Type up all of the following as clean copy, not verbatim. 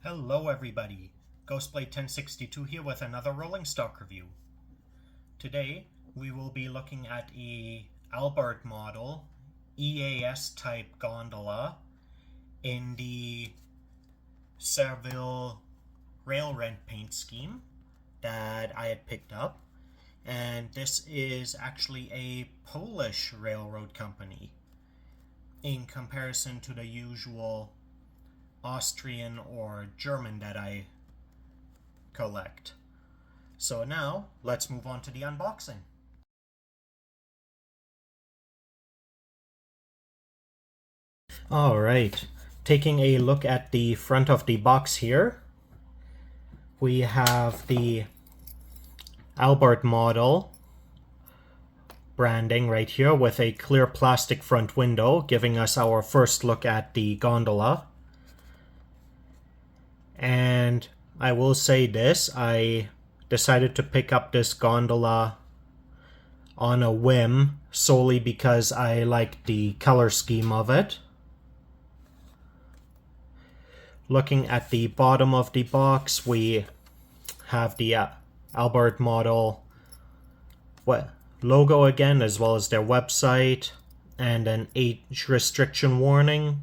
Hello everybody, Ghostblade 1062 here with another rolling stock review. Today we will be looking at a Albert model EAS type gondola in the Seville rail rent paint scheme that I had picked up, and this is actually a Polish railroad company in comparison to the usual Austrian or German that I collect. So now let's move on to the unboxing. Alright, taking a look at the front of the box here, we have the Albert model branding right here with a clear plastic front window, giving us our first look at the gondola. And I will say this, I decided to pick up this gondola on a whim solely because I like the color scheme of it. Looking at the bottom of the box, we have the Albert model logo again, as well as their website and an age restriction warning.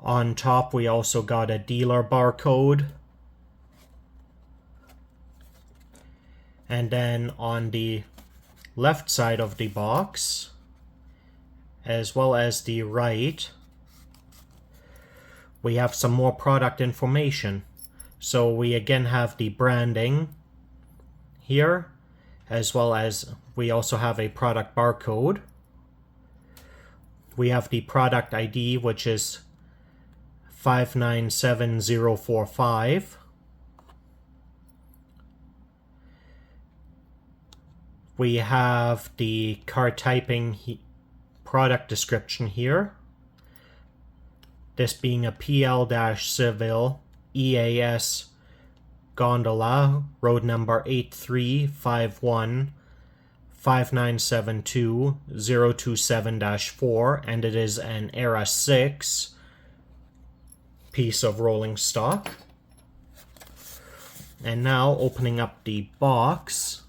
On top, we also got a dealer barcode. And then on the left side of the box, as well as the right, we have some more product information. So we again have the branding here, as well as we also have a product barcode. We have the product ID, which is 597045. We have the card typing product description here. This being a PL-Seville EAS gondola, road number 8351 5972 027-4, and it is an Era 6 piece of rolling stock. And now, opening up the box,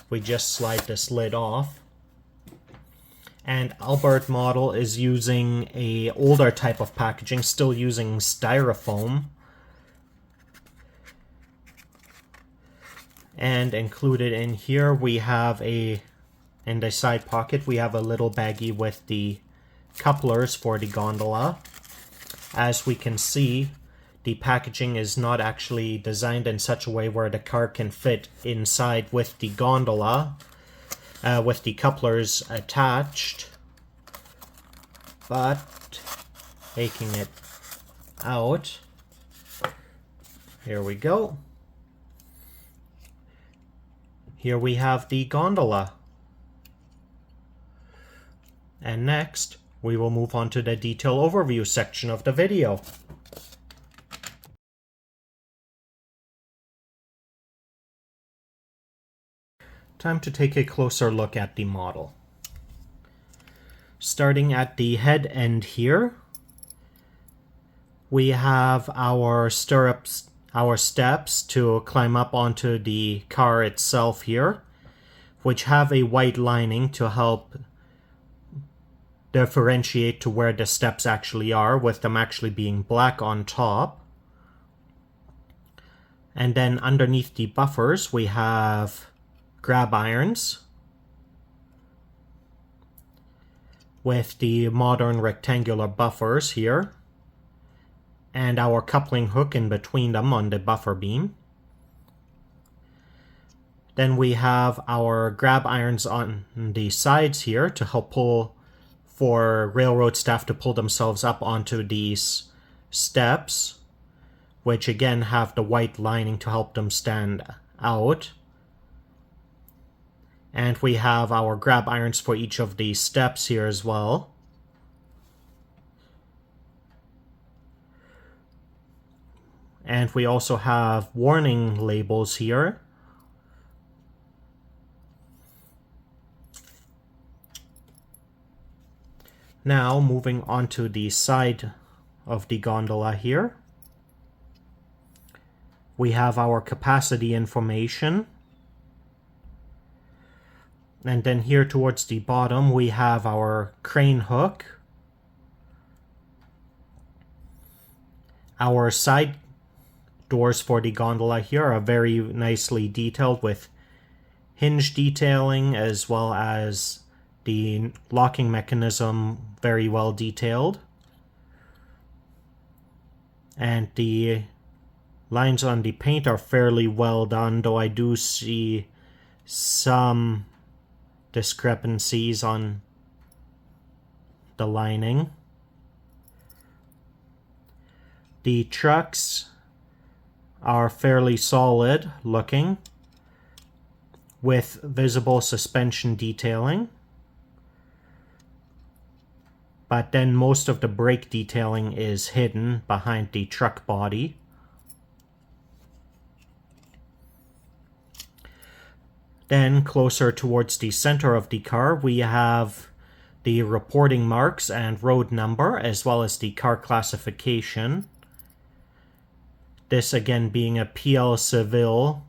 we just slide this lid off. And Albert model is using a older type of packaging, still using styrofoam. And included in here we have in the side pocket we have a little baggie with the couplers for the gondola. As we can see, the packaging is not actually designed in such a way where the car can fit inside with the gondola, with the couplers attached. But taking it out, here we go. Here we have the gondola. And next, we will move on to the detail overview section of the video. Time to take a closer look at the model. Starting at the head end here, we have our stirrups, our steps to climb up onto the car itself here, which have a white lining to help differentiate to where the steps actually are, with them actually being black on top. And then underneath the buffers we have grab irons with the modern rectangular buffers here, and our coupling hook in between them on the buffer beam. Then we have our grab irons on the sides here to help pull, for railroad staff to pull themselves up onto these steps, which again have the white lining to help them stand out. And we have our grab irons for each of these steps here as well. And we also have warning labels here. Now moving on to the side of the gondola here, we have our capacity information. And then here towards the bottom we have our crane hook. Our side doors for the gondola here are very nicely detailed with hinge detailing, as well as the locking mechanism very well detailed. And the lines on the paint are fairly well done, though I do see some discrepancies on the lining. The trucks are fairly solid looking, with visible suspension detailing, but then most of the brake detailing is hidden behind the truck body. Then closer towards the center of the car, we have the reporting marks and road number, as well as the car classification. This again being a PL Seville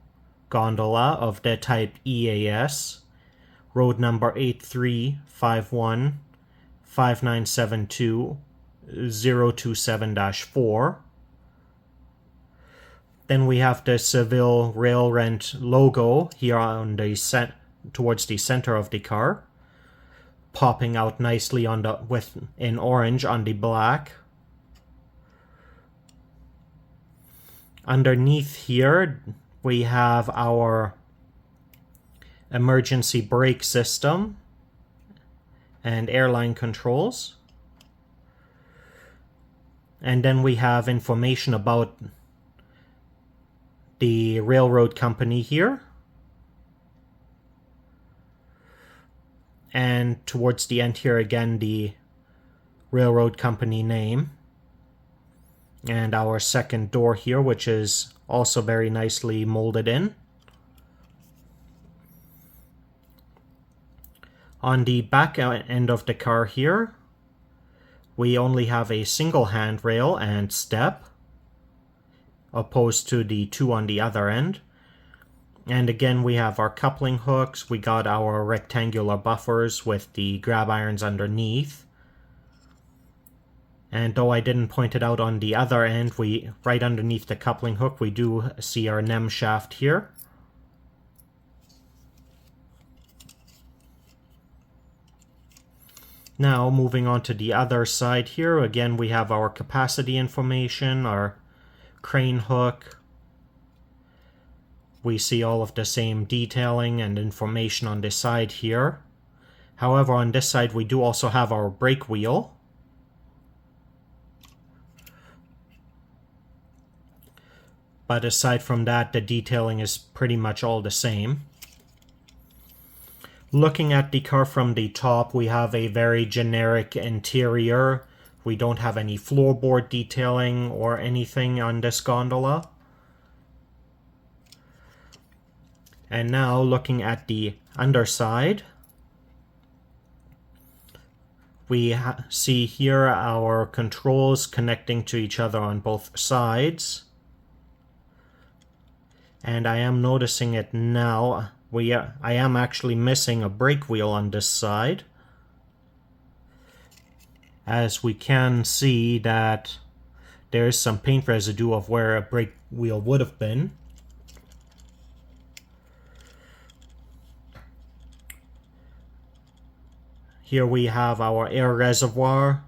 gondola of the type EAS, road number 8351 5972 027-4. Then we have the Seville Rail Rent logo here on the towards the center of the car, popping out nicely on the in orange on the black. Underneath here we have our emergency brake system and airline controls. And then we have information about the railroad company here. And towards the end here again, the railroad company name. And our second door here, which is also very nicely molded in. On the back end of the car here, we only have a single handrail and step, opposed to the two on the other end. And again, we have our coupling hooks, we got our rectangular buffers with the grab irons underneath. And though I didn't point it out on the other end, right underneath the coupling hook, we do see our NEM shaft here. Now, moving on to the other side here, again we have our capacity information, our crane hook. We see all of the same detailing and information on this side here. However, on this side we do also have our brake wheel. But aside from that, the detailing is pretty much all the same. Looking at the car from the top, we have a very generic interior. We don't have any floorboard detailing or anything on this gondola. And now looking at the underside, we see here our controls connecting to each other on both sides. And I am noticing it now. I am actually missing a brake wheel on this side, as we can see that there is some paint residue of where a brake wheel would have been. Here we have our air reservoir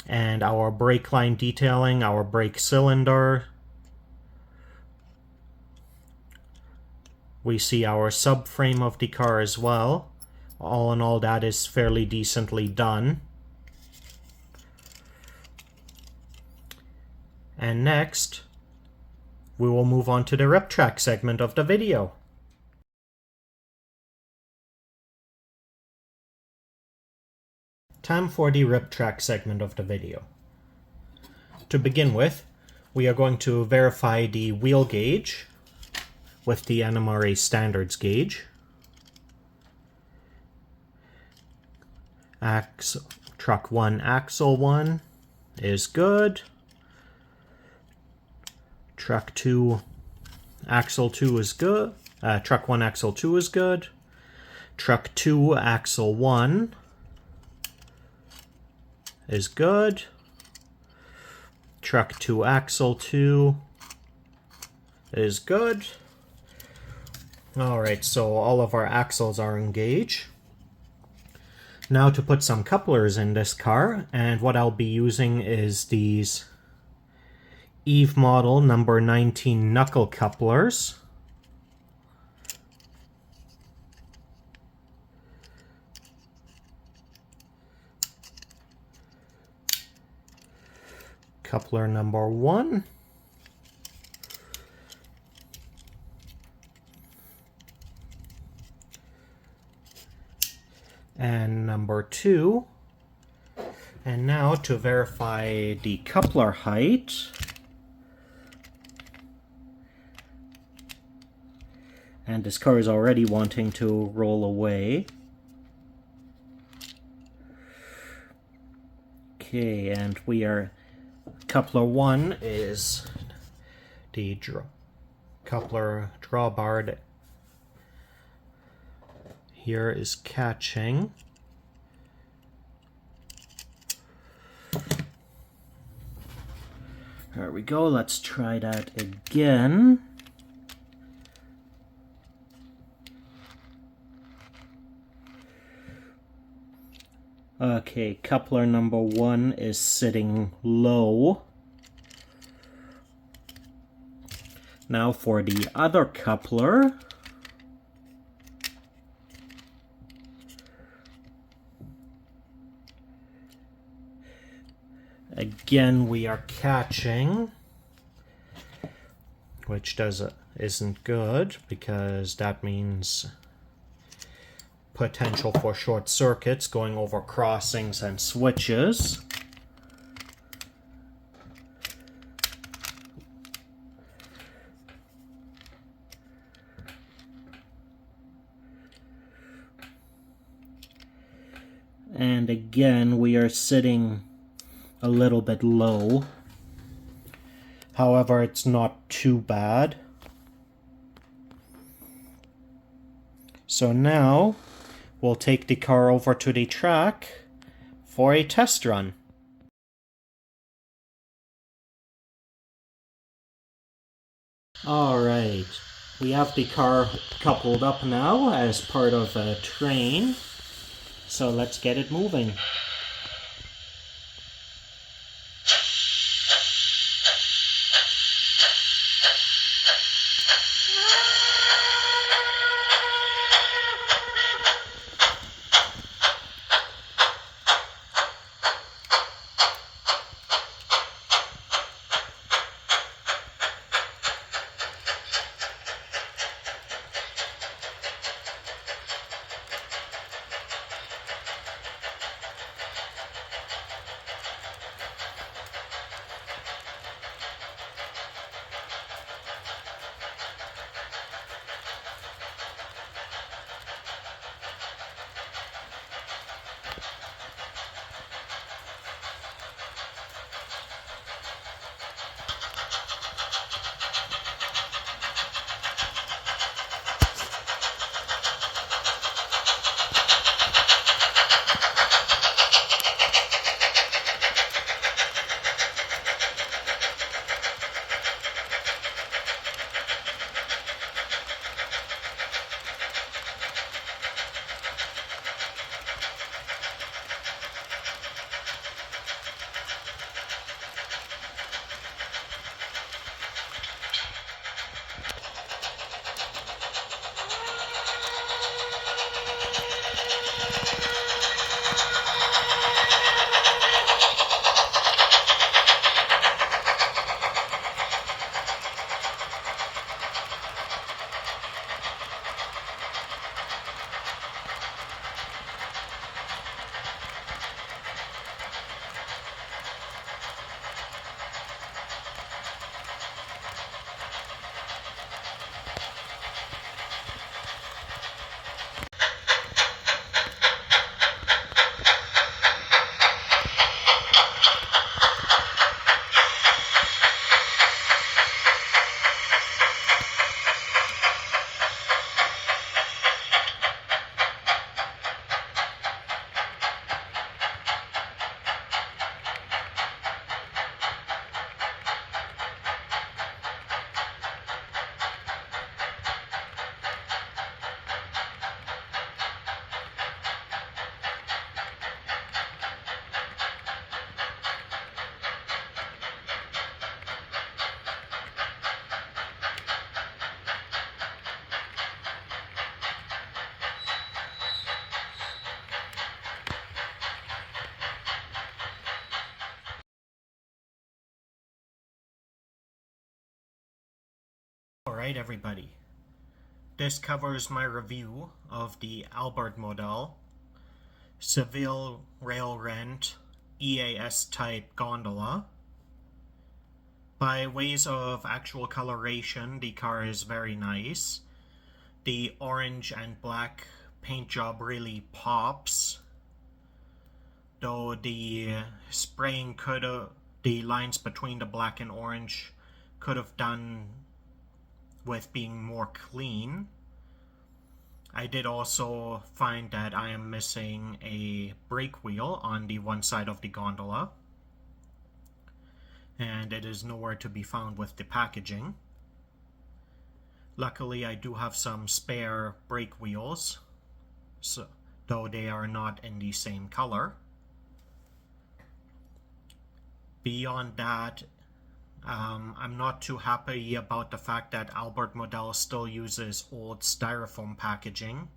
and our brake line detailing, our brake cylinder. We see our subframe of the car as well. All in all, that is fairly decently done. And next, we will move on to the rip track segment of the video. Time for the rip track segment of the video. To begin with, we are going to verify the wheel gauge with the NMRA standards gauge. truck 1 axle 1 is good. Truck 2 axle 2 is good. Truck 1 axle 2 is good. Truck 2 axle 1 is good. Truck 2 axle 2 is good. Alright, so all of our axles are engaged. Now to put some couplers in this car, and what I'll be using is these Eve model number 19 knuckle couplers. Coupler number 1. And number 2. And now to verify the coupler height, and this car is already wanting to roll away. Okay, and we are, coupler 1 is the coupler drawbar here is catching. There we go, let's try that again. Okay, coupler number 1 is sitting low. Now for the other coupler. Again, we are catching, which isn't good because that means potential for short circuits going over crossings and switches. And again, we are sitting a little bit low. However, it's not too bad. So now we'll take the car over to the track for a test run. Alright, we have the car coupled up now as part of a train. So let's get it moving. Alright everybody, this covers my review of the Albert Modell Seville Rail Rent EAS type gondola. By ways of actual coloration, the car is very nice. The orange and black paint job really pops, though the spraying the lines between the black and orange could have done with being more clean. I did also find that I am missing a brake wheel on the one side of the gondola, and it is nowhere to be found with the packaging. Luckily, I do have some spare brake wheels, though they are not in the same color. Beyond that, I'm not too happy about the fact that Albert Modell still uses old styrofoam packaging.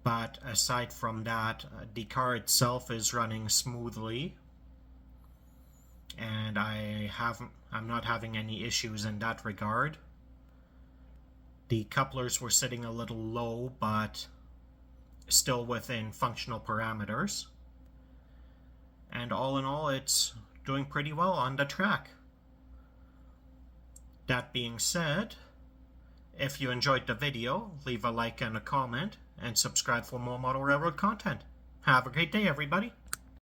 But aside from that, the car itself is running smoothly, and I'm not having any issues in that regard. The couplers were sitting a little low, but still within functional parameters. And all in all, it's doing pretty well on the track. That being said, if you enjoyed the video, leave a like and a comment, and subscribe for more model railroad content. Have a great day, everybody.